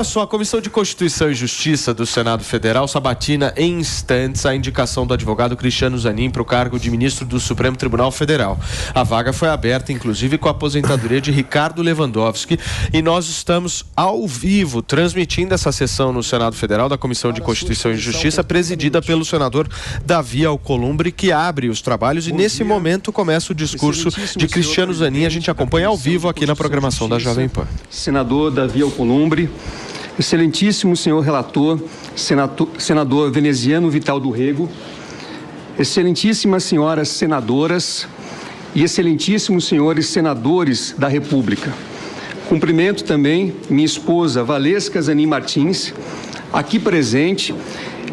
A Comissão de Constituição e Justiça do Senado Federal sabatina em instantes a indicação do advogado Cristiano Zanin para o cargo de ministro do Supremo Tribunal Federal. A vaga foi aberta, inclusive, com a aposentadoria de Ricardo Lewandowski, e nós estamos ao vivo transmitindo essa sessão no Senado Federal da Comissão de Constituição e Justiça, presidida pelo senador Davi Alcolumbre, que abre os trabalhos, e nesse momento começa o discurso de Cristiano Zanin. A gente acompanha ao vivo aqui na programação da Jovem Pan. Senador Davi Alcolumbre, excelentíssimo senhor relator, senador Veneziano Vital do Rego, excelentíssimas senhoras senadoras e excelentíssimos senhores senadores da República. Cumprimento também minha esposa Valesca Zanin Martins, aqui presente,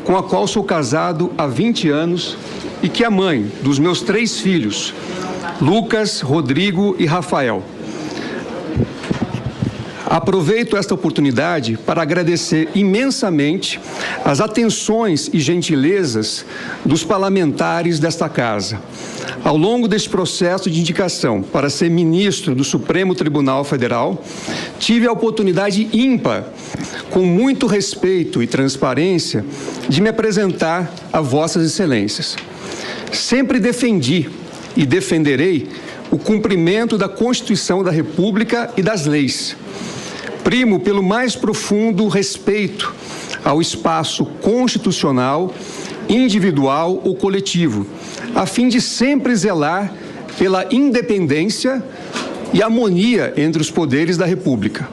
com a qual sou casado há 20 anos e que é mãe dos meus 3 filhos, Lucas, Rodrigo e Rafael. Aproveito esta oportunidade para agradecer imensamente as atenções e gentilezas dos parlamentares desta casa. Ao longo deste processo de indicação para ser ministro do Supremo Tribunal Federal, tive a oportunidade ímpar, com muito respeito e transparência, de me apresentar a Vossas Excelências. Sempre defendi e defenderei o cumprimento da Constituição da República e das leis. Primo pelo mais profundo respeito ao espaço constitucional, individual ou coletivo, a fim de sempre zelar pela independência e harmonia entre os poderes da República.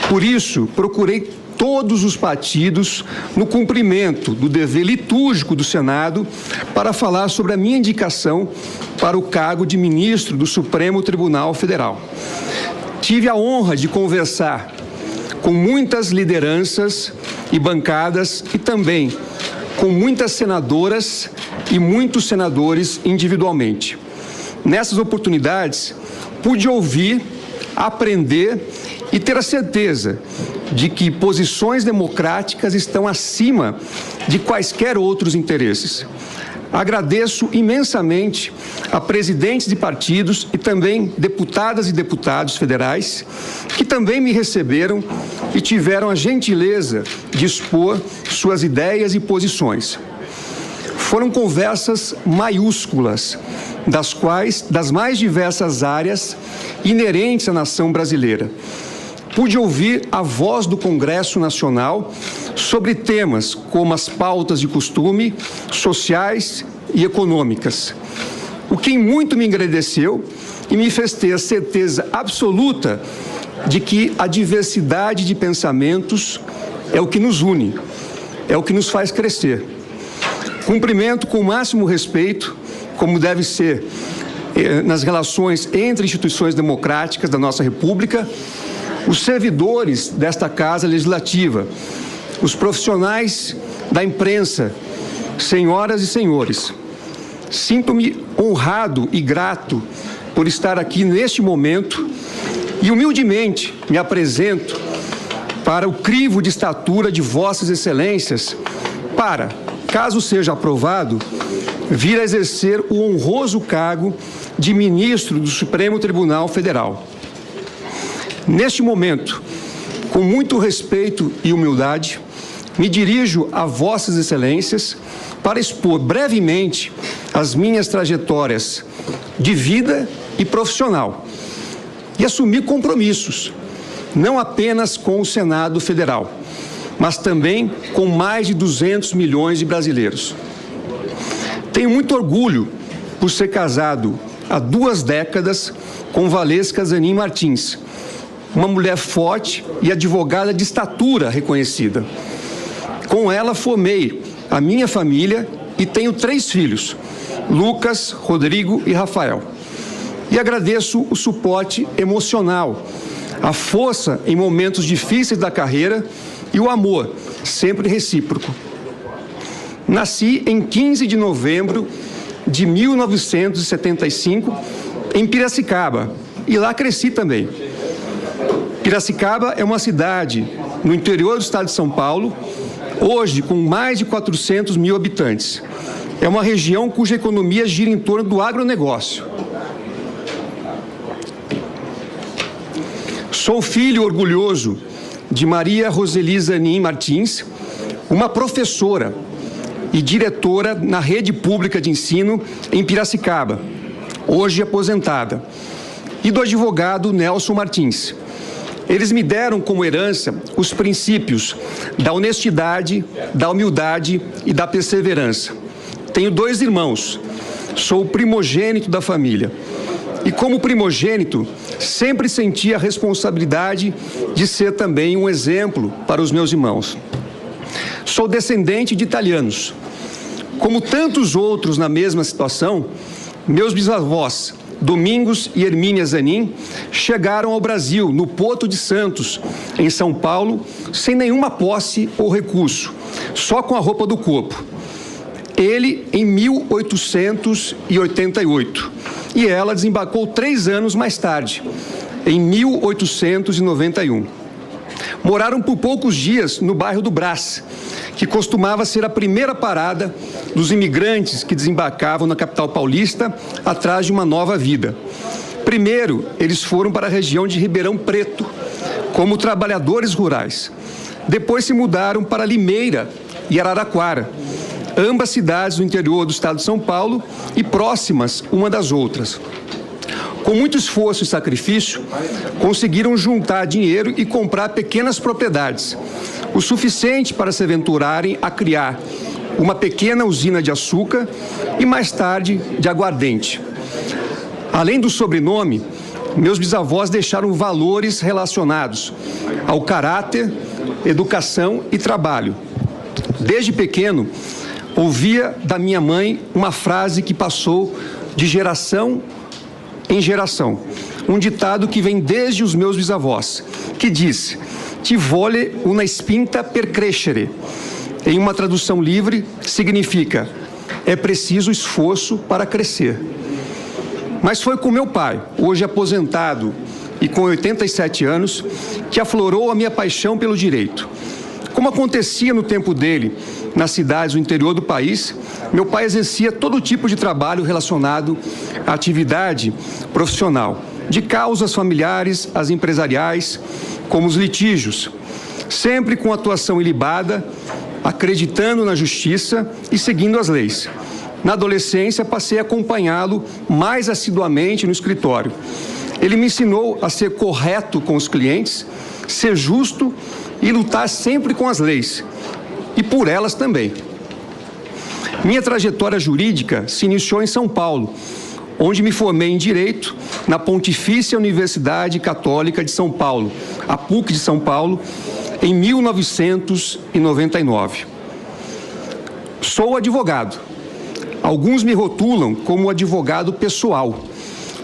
Por isso, procurei todos os partidos no cumprimento do dever litúrgico do Senado para falar sobre a minha indicação para o cargo de ministro do Supremo Tribunal Federal. Tive a honra de conversar com muitas lideranças e bancadas e também com muitas senadoras e muitos senadores individualmente. Nessas oportunidades, pude ouvir, aprender e ter a certeza de que posições democráticas estão acima de quaisquer outros interesses. Agradeço imensamente a presidentes de partidos e também deputadas e deputados federais que também me receberam e tiveram a gentileza de expor suas ideias e posições. Foram conversas maiúsculas, das mais diversas áreas inerentes à nação brasileira. Pude ouvir a voz do Congresso Nacional sobre temas como as pautas de costume, sociais e econômicas, o que muito me engrandeceu e me fez ter a certeza absoluta de que a diversidade de pensamentos é o que nos une, é o que nos faz crescer. Cumprimento com o máximo respeito, como deve ser nas relações entre instituições democráticas da nossa República, os servidores desta Casa Legislativa, os profissionais da imprensa, senhoras e senhores. Sinto-me honrado e grato por estar aqui neste momento e humildemente me apresento para o crivo de estatura de Vossas Excelências para, caso seja aprovado, vir a exercer o honroso cargo de ministro do Supremo Tribunal Federal. Neste momento, com muito respeito e humildade, me dirijo a Vossas Excelências para expor brevemente as minhas trajetórias de vida e profissional e assumir compromissos, não apenas com o Senado Federal, mas também com mais de 200 milhões de brasileiros. Tenho muito orgulho por ser casado há 2 décadas com Valesca Zanin Martins, uma mulher forte e advogada de estatura reconhecida. Com ela formei a minha família e tenho 3 filhos, Lucas, Rodrigo e Rafael. E agradeço o suporte emocional, a força em momentos difíceis da carreira e o amor, sempre recíproco. Nasci em 15 de novembro de 1975, em Piracicaba, e lá cresci também. Piracicaba é uma cidade no interior do estado de São Paulo, hoje com mais de 400 mil habitantes. É uma região cuja economia gira em torno do agronegócio. Sou filho orgulhoso de Maria Roseli Zanin Martins, uma professora e diretora na rede pública de ensino em Piracicaba, hoje aposentada, e do advogado Nelson Martins. Eles me deram como herança os princípios da honestidade, da humildade e da perseverança. Tenho 2 irmãos, sou o primogênito da família. E como primogênito, sempre senti a responsabilidade de ser também um exemplo para os meus irmãos. Sou descendente de italianos. Como tantos outros na mesma situação, meus bisavós, Domingos e Hermínia Zanin, chegaram ao Brasil, no Porto de Santos, em São Paulo, sem nenhuma posse ou recurso, só com a roupa do corpo. Ele em 1888 e ela desembarcou 3 anos mais tarde, em 1891. Moraram por poucos dias no bairro do Brás, que costumava ser a primeira parada dos imigrantes que desembarcavam na capital paulista atrás de uma nova vida. Primeiro, eles foram para a região de Ribeirão Preto, como trabalhadores rurais. Depois se mudaram para Limeira e Araraquara, ambas cidades do interior do estado de São Paulo e próximas uma das outras. Com muito esforço e sacrifício, conseguiram juntar dinheiro e comprar pequenas propriedades, o suficiente para se aventurarem a criar uma pequena usina de açúcar e, mais tarde, de aguardente. Além do sobrenome, meus bisavós deixaram valores relacionados ao caráter, educação e trabalho. Desde pequeno, ouvia da minha mãe uma frase que passou de geração em geração. Um ditado que vem desde os meus bisavós, que diz: "Ti vuole una spinta per crescere". Em uma tradução livre, significa: é preciso esforço para crescer. Mas foi com meu pai, hoje aposentado e com 87 anos, que aflorou a minha paixão pelo direito. Como acontecia no tempo dele, nas cidades do interior do país, meu pai exercia todo tipo de trabalho relacionado à atividade profissional, de causas familiares às empresariais, como os litígios, sempre com atuação ilibada, acreditando na justiça e seguindo as leis. Na adolescência, passei a acompanhá-lo mais assiduamente no escritório. Ele me ensinou a ser correto com os clientes, ser justo e lutar sempre com as leis, e por elas também. Minha trajetória jurídica se iniciou em São Paulo, onde me formei em Direito na Pontifícia Universidade Católica de São Paulo, a PUC de São Paulo, em 1999. Sou advogado. Alguns me rotulam como advogado pessoal,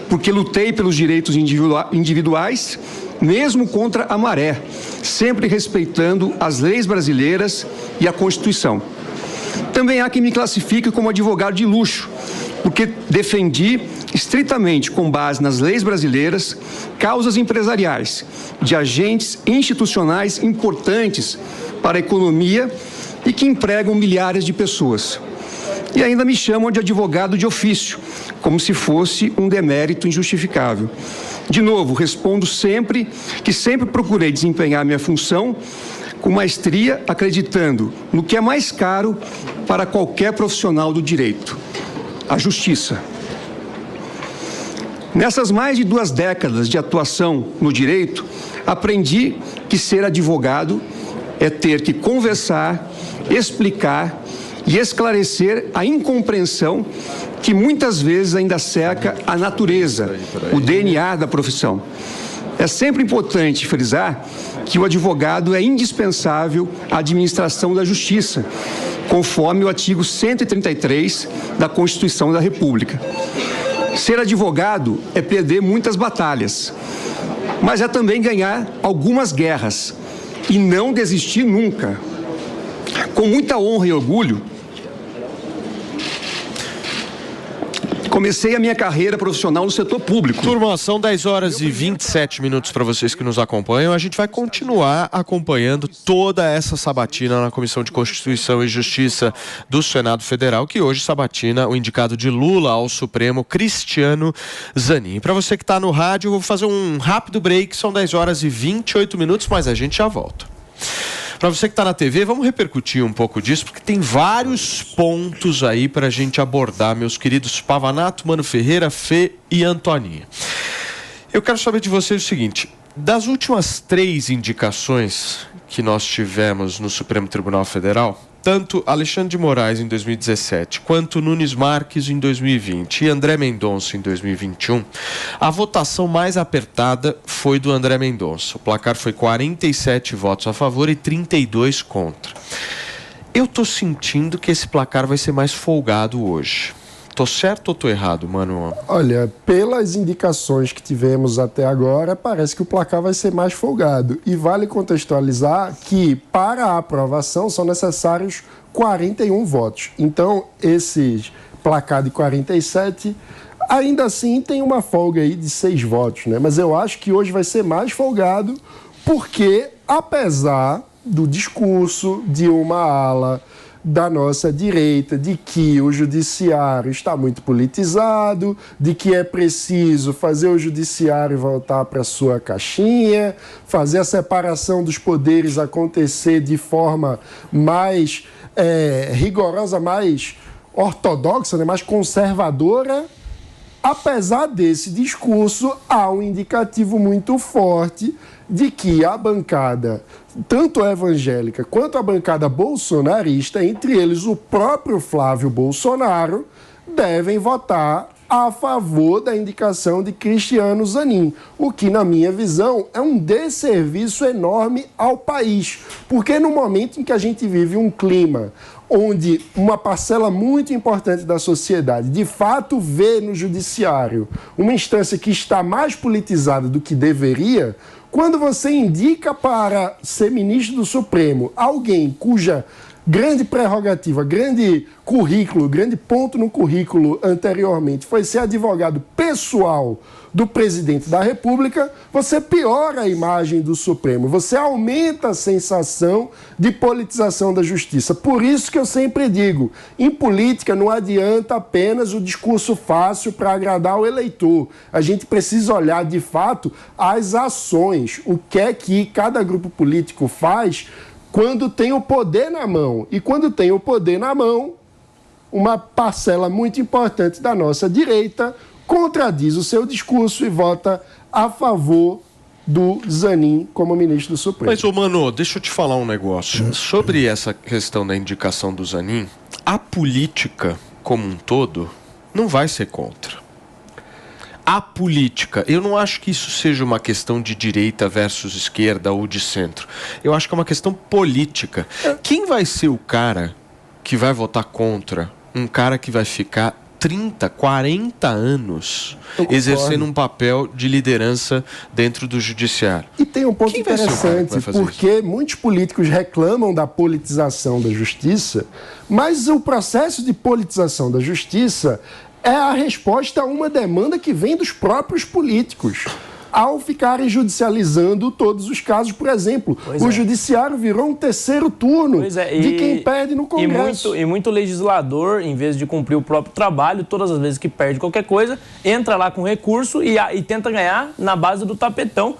porque lutei pelos direitos individuais, mesmo contra a maré, sempre respeitando as leis brasileiras e a Constituição. Também há quem me classifique como advogado de luxo, porque defendi estritamente, com base nas leis brasileiras, causas empresariais de agentes institucionais importantes para a economia e que empregam milhares de pessoas. E ainda me chamam de advogado de ofício, como se fosse um demérito injustificável. De novo, respondo sempre que sempre procurei desempenhar minha função com maestria, acreditando no que é mais caro para qualquer profissional do direito: a justiça. Nessas mais de 2 décadas de atuação no direito, aprendi que ser advogado é ter que conversar, explicar e esclarecer a incompreensão que muitas vezes ainda cerca a natureza, o DNA da profissão. É sempre importante frisar que o advogado é indispensável à administração da justiça, conforme o artigo 133 da Constituição da República. Ser advogado é perder muitas batalhas, mas é também ganhar algumas guerras e não desistir nunca. Com muita honra e orgulho, Comecei a minha carreira profissional no setor público. Turma, são 10 horas e 27 minutos para vocês que nos acompanham. A gente vai continuar acompanhando toda essa sabatina na Comissão de Constituição e Justiça do Senado Federal, que hoje sabatina o indicado de Lula ao Supremo, Cristiano Zanin. Para você que está no rádio, eu vou fazer um rápido break, são 10 horas e 28 minutos, mas a gente já volta. Para você que está na TV, vamos repercutir um pouco disso, porque tem vários pontos aí para a gente abordar, meus queridos Pavanato, Mano Ferreira, Fê e Antoninha. Eu quero saber de vocês o seguinte: das últimas 3 indicações que nós tivemos no Supremo Tribunal Federal, tanto Alexandre de Moraes em 2017, quanto Nunes Marques em 2020 e André Mendonça em 2021, a votação mais apertada foi do André Mendonça. O placar foi 47 votos a favor e 32 contra. Eu tô sentindo que esse placar vai ser mais folgado hoje. Tô certo ou tô errado, mano? Olha, pelas indicações que tivemos até agora, parece que o placar vai ser mais folgado. E vale contextualizar que, para a aprovação, são necessários 41 votos. Então, esse placar de 47, ainda assim, tem uma folga aí de 6 votos, né? Mas eu acho que hoje vai ser mais folgado, porque, apesar do discurso de uma ala da nossa direita, de que o judiciário está muito politizado, de que é preciso fazer o judiciário voltar para sua caixinha, fazer a separação dos poderes acontecer de forma mais rigorosa, mais ortodoxa, né, mais conservadora. Apesar desse discurso, há um indicativo muito forte de que a bancada, tanto a evangélica quanto a bancada bolsonarista, entre eles o próprio Flávio Bolsonaro, devem votar a favor da indicação de Cristiano Zanin, o que, na minha visão, é um desserviço enorme ao país, porque no momento em que a gente vive um clima onde uma parcela muito importante da sociedade de fato vê no judiciário uma instância que está mais politizada do que deveria, quando você indica para ser ministro do Supremo alguém cuja grande prerrogativa, grande currículo, grande ponto no currículo anteriormente foi ser advogado pessoal do presidente da República, você piora a imagem do Supremo, você aumenta a sensação de politização da justiça. Por isso que eu sempre digo, em política não adianta apenas o discurso fácil para agradar o eleitor. A gente precisa olhar, de fato, as ações, o que é que cada grupo político faz quando tem o poder na mão. E quando tem o poder na mão, uma parcela muito importante da nossa direita contradiz o seu discurso e vota a favor do Zanin como ministro do Supremo. Mas, Mano, deixa eu te falar um negócio. Sobre essa questão da indicação do Zanin, a política como um todo não vai ser contra. A política, eu não acho que isso seja uma questão de direita versus esquerda ou de centro. Eu acho que é uma questão política. Quem vai ser o cara que vai votar contra um cara que vai ficar 30, 40 anos exercendo um papel de liderança dentro do judiciário? E tem um ponto interessante, porque muitos políticos reclamam da politização da justiça, mas o processo de politização da justiça é a resposta a uma demanda que vem dos próprios políticos. Ao ficarem judicializando todos os casos, por exemplo, o judiciário virou um terceiro turno de quem perde no Congresso. E muito legislador, em vez de cumprir o próprio trabalho, todas as vezes que perde qualquer coisa, entra lá com recurso e tenta ganhar na base do tapetão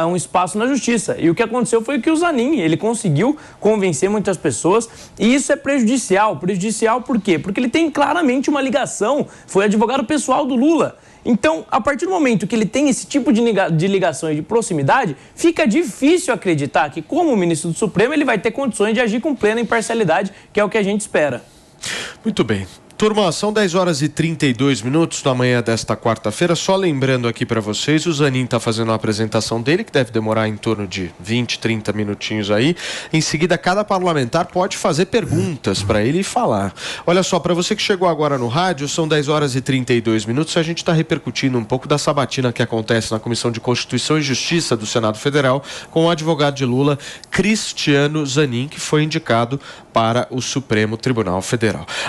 um espaço na justiça. E o que aconteceu foi que o Zanin, ele conseguiu convencer muitas pessoas, e isso é prejudicial. Prejudicial por quê? Porque ele tem claramente uma ligação, foi advogado pessoal do Lula. Então, a partir do momento que ele tem esse tipo de ligação e de proximidade, fica difícil acreditar que, como ministro do Supremo, ele vai ter condições de agir com plena imparcialidade, que é o que a gente espera. Muito bem. Turma, são 10 horas e 32 minutos da manhã desta quarta-feira. Só lembrando aqui para vocês, o Zanin está fazendo a apresentação dele, que deve demorar em torno de 20, 30 minutinhos aí. Em seguida, cada parlamentar pode fazer perguntas para ele e falar. Olha só, para você que chegou agora no rádio, são 10 horas e 32 minutos. A gente está repercutindo um pouco da sabatina que acontece na Comissão de Constituição e Justiça do Senado Federal com o advogado de Lula, Cristiano Zanin, que foi indicado para o Supremo Tribunal Federal.